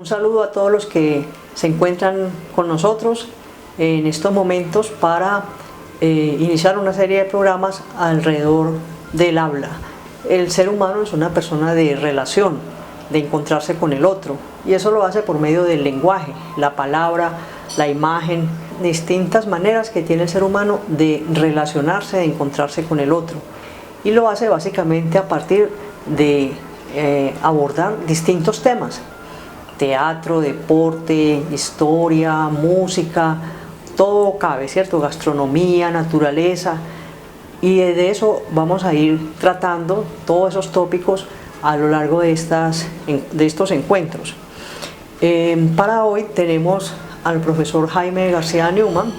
Un saludo a todos los que se encuentran con nosotros en estos momentos para iniciar una serie de programas alrededor del habla. El ser humano es una persona de relación, de encontrarse con el otro, y eso lo hace por medio del lenguaje, la palabra, la imagen, distintas maneras que tiene el ser humano de relacionarse, de encontrarse con el otro. Y lo hace básicamente a partir de abordar distintos temas: teatro, deporte, historia, música, todo cabe, ¿cierto? Gastronomía, naturaleza, y de eso vamos a ir tratando todos esos tópicos a lo largo de estos encuentros. Para hoy tenemos al profesor Jaime García Neumann,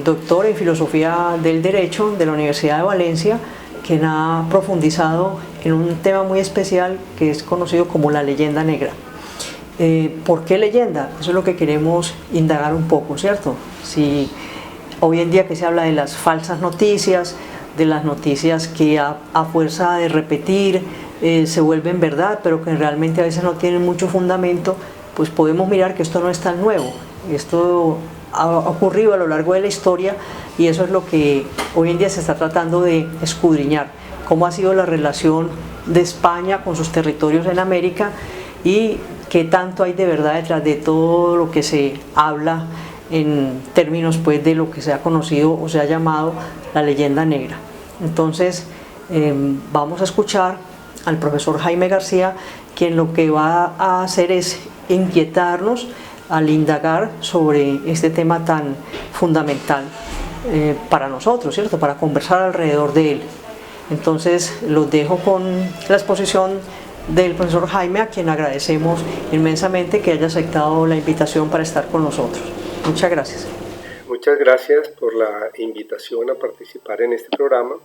doctor en Filosofía del Derecho de la Universidad de Valencia, quien ha profundizado en un tema muy especial que es conocido como la leyenda negra. ¿Por qué leyenda? Eso es lo que queremos indagar un poco, ¿cierto? Si hoy en día que se habla de las falsas noticias, de las noticias que a fuerza de repetir se vuelven verdad, pero que realmente a veces no tienen mucho fundamento, pues podemos mirar que esto no es tan nuevo. Esto ha ocurrido a lo largo de la historia, y eso es lo que hoy en día se está tratando de escudriñar: cómo ha sido la relación de España con sus territorios en América y qué tanto hay de verdad detrás de todo lo que se habla en términos pues de lo que se ha conocido o se ha llamado la leyenda negra. Entonces vamos a escuchar al profesor Jaime García, quien lo que va a hacer es inquietarnos al indagar sobre este tema tan fundamental para nosotros, ¿cierto? Para conversar alrededor de él. Entonces los dejo con la exposición del profesor Jaime, a quien agradecemos inmensamente que haya aceptado la invitación para estar con nosotros. Muchas gracias. Muchas gracias por la invitación a participar en este programa,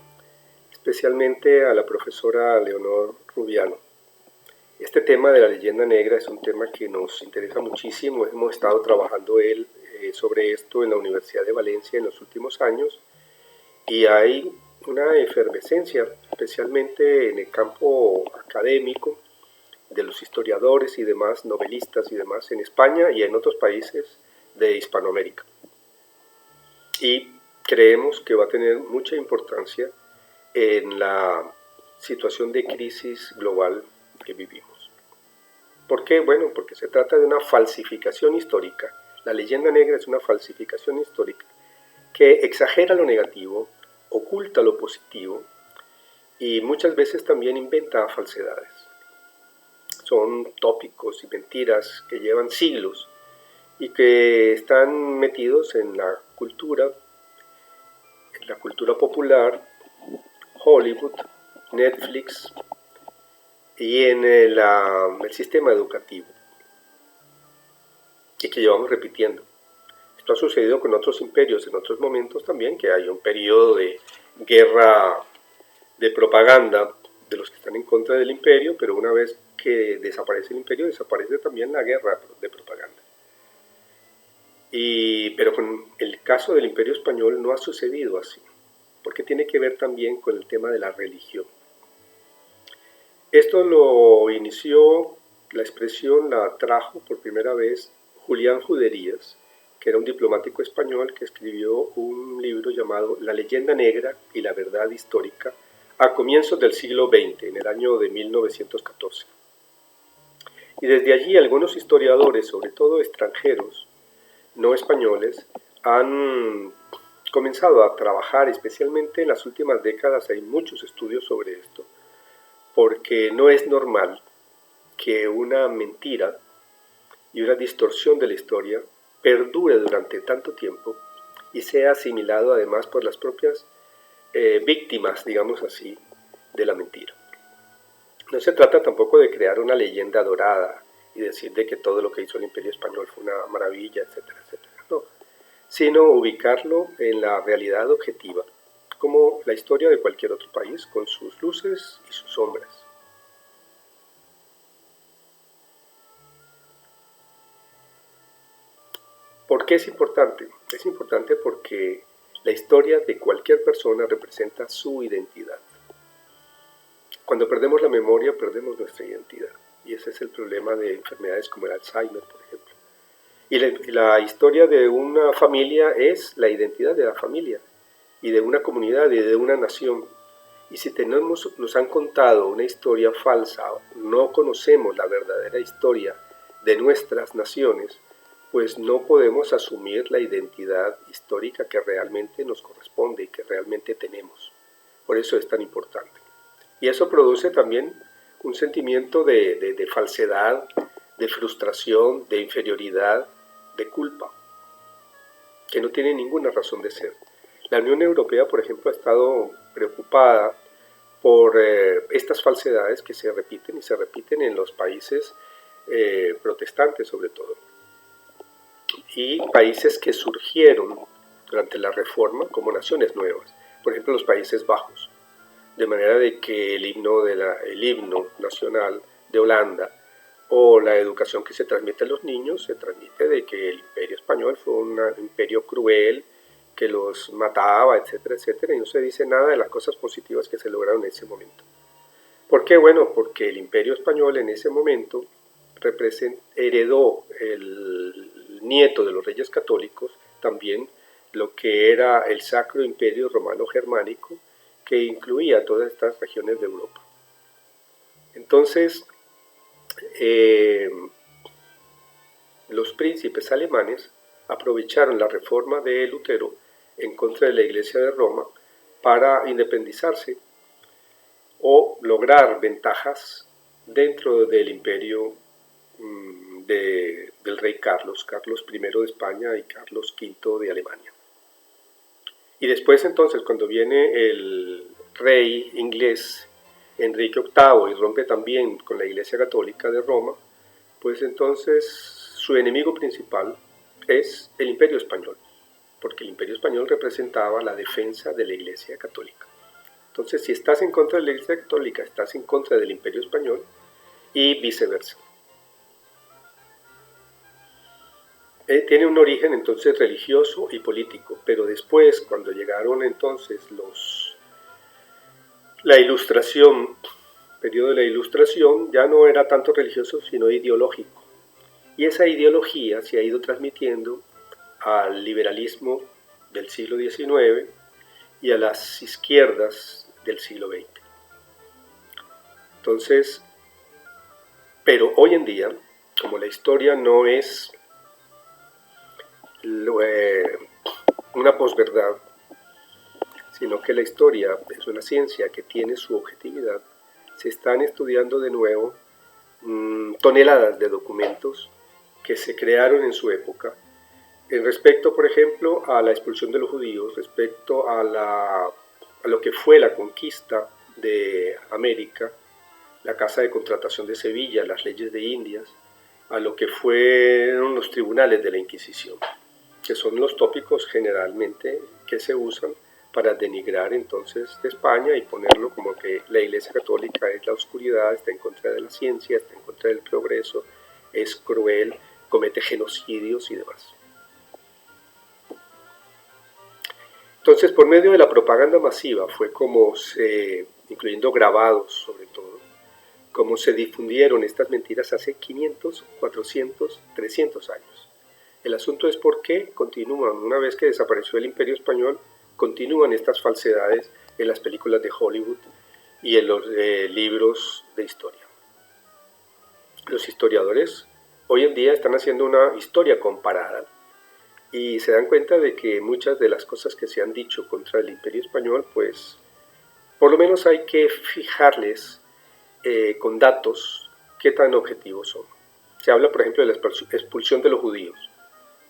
especialmente a la profesora Leonor Rubiano. Este tema de la leyenda negra es un tema que nos interesa muchísimo. Hemos estado trabajando sobre esto en la Universidad de Valencia en los últimos años, y hay una efervescencia, especialmente en el campo académico, de los historiadores y demás, novelistas y demás, en España y en otros países de Hispanoamérica. Y creemos que va a tener mucha importancia en la situación de crisis global que vivimos. ¿Por qué? Bueno, porque se trata de una falsificación histórica. La leyenda negra es una falsificación histórica que exagera lo negativo, oculta lo positivo y muchas veces también inventa falsedades. Son tópicos y mentiras que llevan siglos y que están metidos en la cultura popular, Hollywood, Netflix y en el sistema educativo, y que llevamos repitiendo. Esto ha sucedido con otros imperios en otros momentos también, que hay un periodo de guerra de propaganda de los que están en contra del imperio, pero una vez que desaparece el imperio, desaparece también la guerra de propaganda. Pero con el caso del Imperio Español no ha sucedido así, porque tiene que ver también con el tema de la religión. Esto lo inició, la expresión la trajo por primera vez Julián Juderías, que era un diplomático español que escribió un libro llamado La leyenda negra y la verdad histórica a comienzos del siglo XX, en el año de 1914. Y desde allí algunos historiadores, sobre todo extranjeros, no españoles, han comenzado a trabajar, especialmente en las últimas décadas hay muchos estudios sobre esto, porque no es normal que una mentira y una distorsión de la historia perdure durante tanto tiempo y sea asimilado además por las propias víctimas, digamos así, de la mentira. No se trata tampoco de crear una leyenda dorada y decir de que todo lo que hizo el Imperio Español fue una maravilla, etcétera, etcétera, no, sino ubicarlo en la realidad objetiva, como la historia de cualquier otro país, con sus luces y sus sombras. ¿Por qué es importante? Es importante porque la historia de cualquier persona representa su identidad. Cuando perdemos la memoria, perdemos nuestra identidad. y ese es el problema de enfermedades como el Alzheimer, por ejemplo. Y la historia de una familia es la identidad de la familia, y de una comunidad, y de una nación. Y si nos han contado una historia falsa, no conocemos la verdadera historia de nuestras naciones, pues no podemos asumir la identidad histórica que realmente nos corresponde y que realmente tenemos. Por eso es tan importante. Y eso produce también un sentimiento de falsedad, de frustración, de inferioridad, de culpa, que no tiene ninguna razón de ser. La Unión Europea, por ejemplo, ha estado preocupada por estas falsedades que se repiten y se repiten en los países protestantes sobre todo, y países que surgieron durante la Reforma como naciones nuevas, por ejemplo los Países Bajos, de manera de que el himno nacional de Holanda o la educación que se transmite a los niños se transmite de que el Imperio Español fue un imperio cruel, que los mataba, etcétera, etcétera, y no se dice nada de las cosas positivas que se lograron en ese momento. ¿Por qué? Bueno, porque el Imperio Español en ese momento heredó el nieto de los reyes católicos también lo que era el Sacro Imperio Romano Germánico, que incluía todas estas regiones de Europa. Entonces, los príncipes alemanes aprovecharon la reforma de Lutero en contra de la Iglesia de Roma para independizarse o lograr ventajas dentro del imperio del rey Carlos I de España y Carlos V de Alemania. Y después entonces, cuando viene el rey inglés Enrique VIII y rompe también con la Iglesia Católica de Roma, pues entonces su enemigo principal es el Imperio Español, porque el Imperio Español representaba la defensa de la Iglesia Católica. Entonces, si estás en contra de la Iglesia Católica, estás en contra del Imperio Español y viceversa. Tiene un origen entonces religioso y político, pero después, cuando llegaron entonces la Ilustración, el periodo de la Ilustración, ya no era tanto religioso, sino ideológico. Y esa ideología se ha ido transmitiendo al liberalismo del siglo XIX y a las izquierdas del siglo XX. Entonces, pero hoy en día, como la historia no es una posverdad, sino que la historia es una ciencia que tiene su objetividad, se están estudiando de nuevo toneladas de documentos que se crearon en su época, en respecto, por ejemplo, a la expulsión de los judíos, respecto a lo que fue la conquista de América, la Casa de Contratación de Sevilla, las leyes de Indias, a lo que fueron los tribunales de la Inquisición, que son los tópicos generalmente que se usan para denigrar entonces de España y ponerlo como que la Iglesia Católica es la oscuridad, está en contra de la ciencia, está en contra del progreso, es cruel, comete genocidios y demás. Entonces, por medio de la propaganda masiva fue como incluyendo grabados sobre todo, como se difundieron estas mentiras hace 500, 400, 300 años. El asunto es por qué continúan, una vez que desapareció el Imperio Español, continúan estas falsedades en las películas de Hollywood y en los libros de historia. Los historiadores hoy en día están haciendo una historia comparada y se dan cuenta de que muchas de las cosas que se han dicho contra el Imperio Español, pues por lo menos hay que fijarles con datos qué tan objetivos son. Se habla, por ejemplo, de la expulsión de los judíos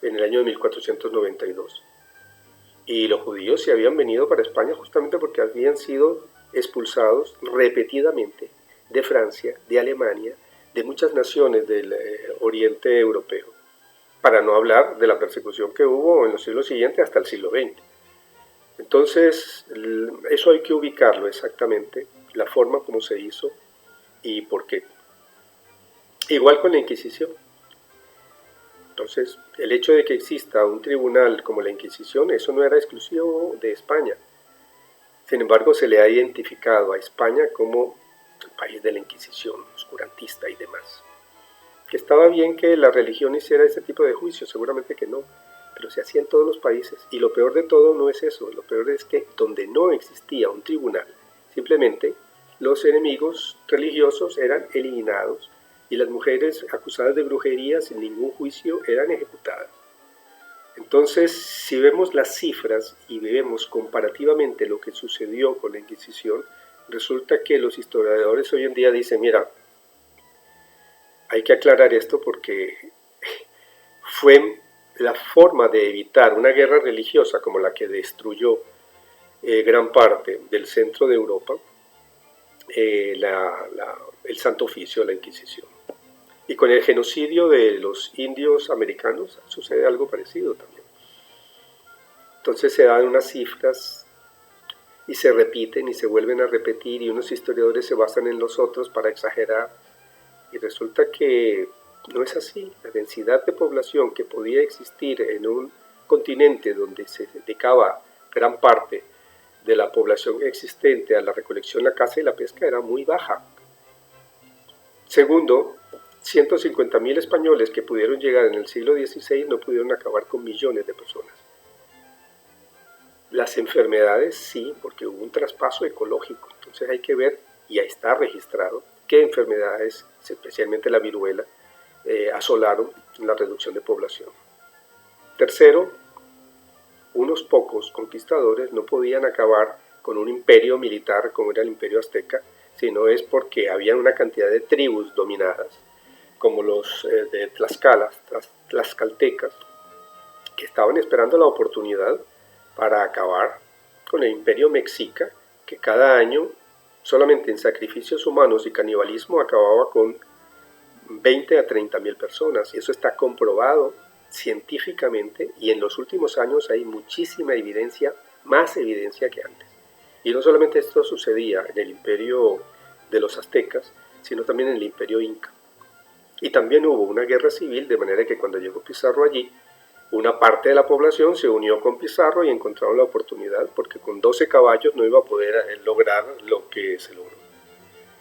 en el año de 1492. Y los judíos se habían venido para España justamente porque habían sido expulsados repetidamente de Francia, de Alemania, de muchas naciones del oriente europeo, para no hablar de la persecución que hubo en los siglos siguientes hasta el siglo XX. Entonces, eso hay que ubicarlo exactamente, la forma como se hizo y por qué. Igual con la Inquisición. Entonces, el hecho de que exista un tribunal como la Inquisición, eso no era exclusivo de España. Sin embargo, se le ha identificado a España como el país de la Inquisición oscurantista y demás. Que estaba bien que la religión hiciera ese tipo de juicios, seguramente que no, pero se hacía en todos los países. Y lo peor de todo no es eso, lo peor es que donde no existía un tribunal, simplemente los enemigos religiosos eran eliminados y las mujeres acusadas de brujería sin ningún juicio eran ejecutadas. Entonces, si vemos las cifras y vemos comparativamente lo que sucedió con la Inquisición, resulta que los historiadores hoy en día dicen, mira, hay que aclarar esto porque fue la forma de evitar una guerra religiosa como la que destruyó gran parte del centro de Europa, el Santo Oficio, la Inquisición. Y con el genocidio de los indios americanos sucede algo parecido también. Entonces se dan unas cifras y se repiten y se vuelven a repetir y unos historiadores se basan en los otros para exagerar y resulta que no es así. La densidad de población que podía existir en un continente donde se dedicaba gran parte de la población existente a la recolección, la caza y la pesca era muy baja. Segundo, 150.000 españoles que pudieron llegar en el siglo XVI no pudieron acabar con millones de personas. Las enfermedades sí, porque hubo un traspaso ecológico, entonces hay que ver, y ahí está registrado, qué enfermedades, especialmente la viruela, asolaron la reducción de población. Tercero, unos pocos conquistadores no podían acabar con un imperio militar como era el imperio azteca, sino es porque había una cantidad de tribus dominadas, como los de Tlaxcala, tlaxcaltecas, que estaban esperando la oportunidad para acabar con el imperio mexica, que cada año, solamente en sacrificios humanos y canibalismo, acababa con 20 a 30.000 personas, y eso está comprobado científicamente, y en los últimos años hay muchísima evidencia, más evidencia que antes. Y no solamente esto sucedía en el imperio de los aztecas, sino también en el imperio inca. Y también hubo una guerra civil, de manera que cuando llegó Pizarro allí, una parte de la población se unió con Pizarro y encontraron la oportunidad, porque con 12 caballos no iba a poder lograr lo que se logró.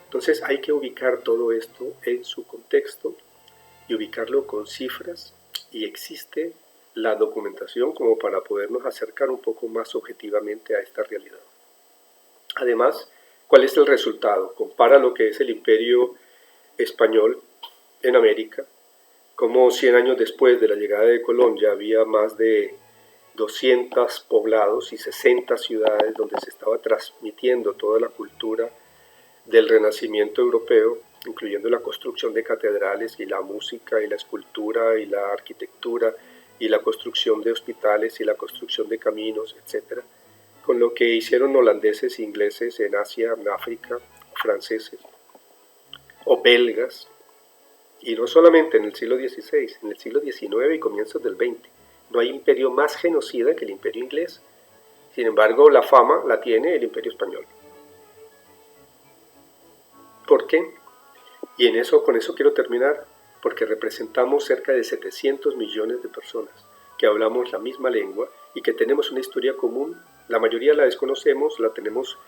Entonces hay que ubicar todo esto en su contexto y ubicarlo con cifras, y existe la documentación como para podernos acercar un poco más objetivamente a esta realidad. Además, ¿cuál es el resultado? Compara lo que es el imperio español en América, como 100 años después de la llegada de Colón ya había más de 200 poblados y 60 ciudades donde se estaba transmitiendo toda la cultura del Renacimiento europeo, incluyendo la construcción de catedrales y la música y la escultura y la arquitectura y la construcción de hospitales y la construcción de caminos, etc., con lo que hicieron holandeses e ingleses en Asia, en África, franceses o belgas, y no solamente en el siglo XVI, en el siglo XIX y comienzos del XX. No hay imperio más genocida que el imperio inglés. Sin embargo, la fama la tiene el imperio español. ¿Por qué? Y con eso quiero terminar, porque representamos cerca de 700 millones de personas que hablamos la misma lengua y que tenemos una historia común. La mayoría la desconocemos, la tenemos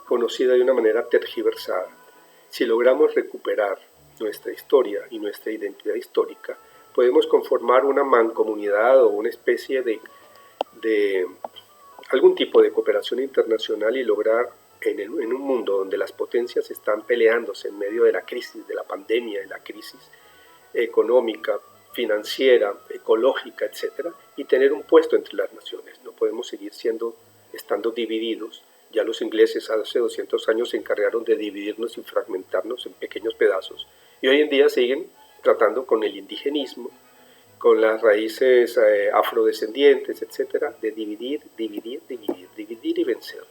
conocida de una manera tergiversada. Si logramos recuperar nuestra historia y nuestra identidad histórica, podemos conformar una mancomunidad o una especie de algún tipo de cooperación internacional y lograr en un mundo donde las potencias están peleándose en medio de la crisis, de la pandemia, de la crisis económica, financiera, ecológica, etc., y tener un puesto entre las naciones. No podemos seguir estando divididos. Ya los ingleses hace 200 años se encargaron de dividirnos y fragmentarnos en pequeños pedazos, y hoy en día siguen tratando con el indigenismo, con las raíces afrodescendientes, etc., de dividir y vencer.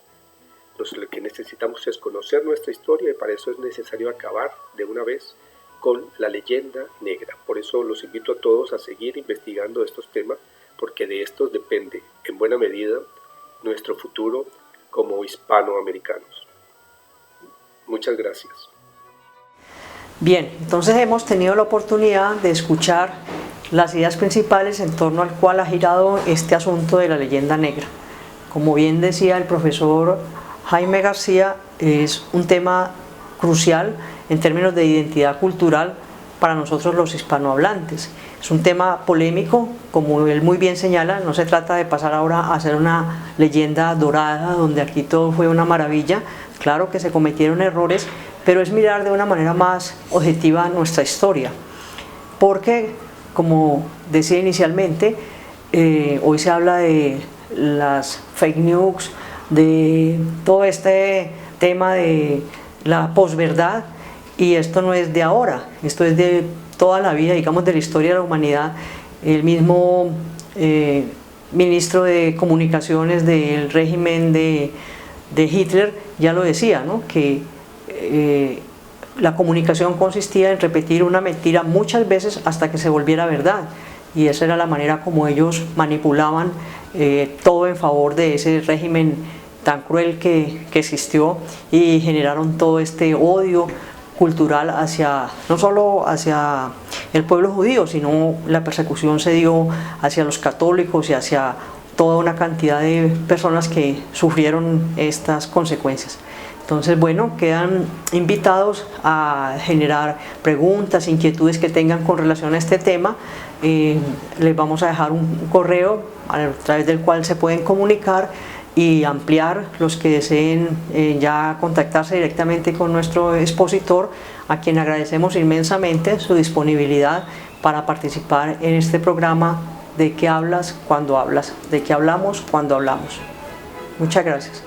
Lo que necesitamos es conocer nuestra historia, y para eso es necesario acabar de una vez con la leyenda negra. Por eso los invito a todos a seguir investigando estos temas, porque de estos depende en buena medida nuestro futuro como hispanoamericanos. Muchas gracias. Bien, entonces hemos tenido la oportunidad de escuchar las ideas principales en torno al cual ha girado este asunto de la leyenda negra. Como bien decía el profesor Jaime García, es un tema crucial en términos de identidad cultural para nosotros los hispanohablantes. Es un tema polémico, como él muy bien señala, no se trata de pasar ahora a hacer una leyenda dorada donde aquí todo fue una maravilla. Claro que se cometieron errores, pero es mirar de una manera más objetiva nuestra historia, porque como decía inicialmente, hoy se habla de las fake news, de todo este tema de la posverdad, y esto no es de ahora, esto es de toda la vida, digamos, de la historia de la humanidad. El mismo ministro de Comunicaciones del régimen de Hitler ya lo decía, ¿no? Que la comunicación consistía en repetir una mentira muchas veces hasta que se volviera verdad, y esa era la manera como ellos manipulaban todo en favor de ese régimen tan cruel que existió, y generaron todo este odio cultural hacia, no solo hacia el pueblo judío, sino la persecución se dio hacia los católicos y hacia toda una cantidad de personas que sufrieron estas consecuencias. Entonces, bueno, quedan invitados a generar preguntas, inquietudes que tengan con relación a este tema. Les vamos a dejar un correo a través del cual se pueden comunicar y ampliar los que deseen ya contactarse directamente con nuestro expositor, a quien agradecemos inmensamente su disponibilidad para participar en este programa ¿De qué hablas cuando hablas? ¿De qué hablamos cuando hablamos? Muchas gracias.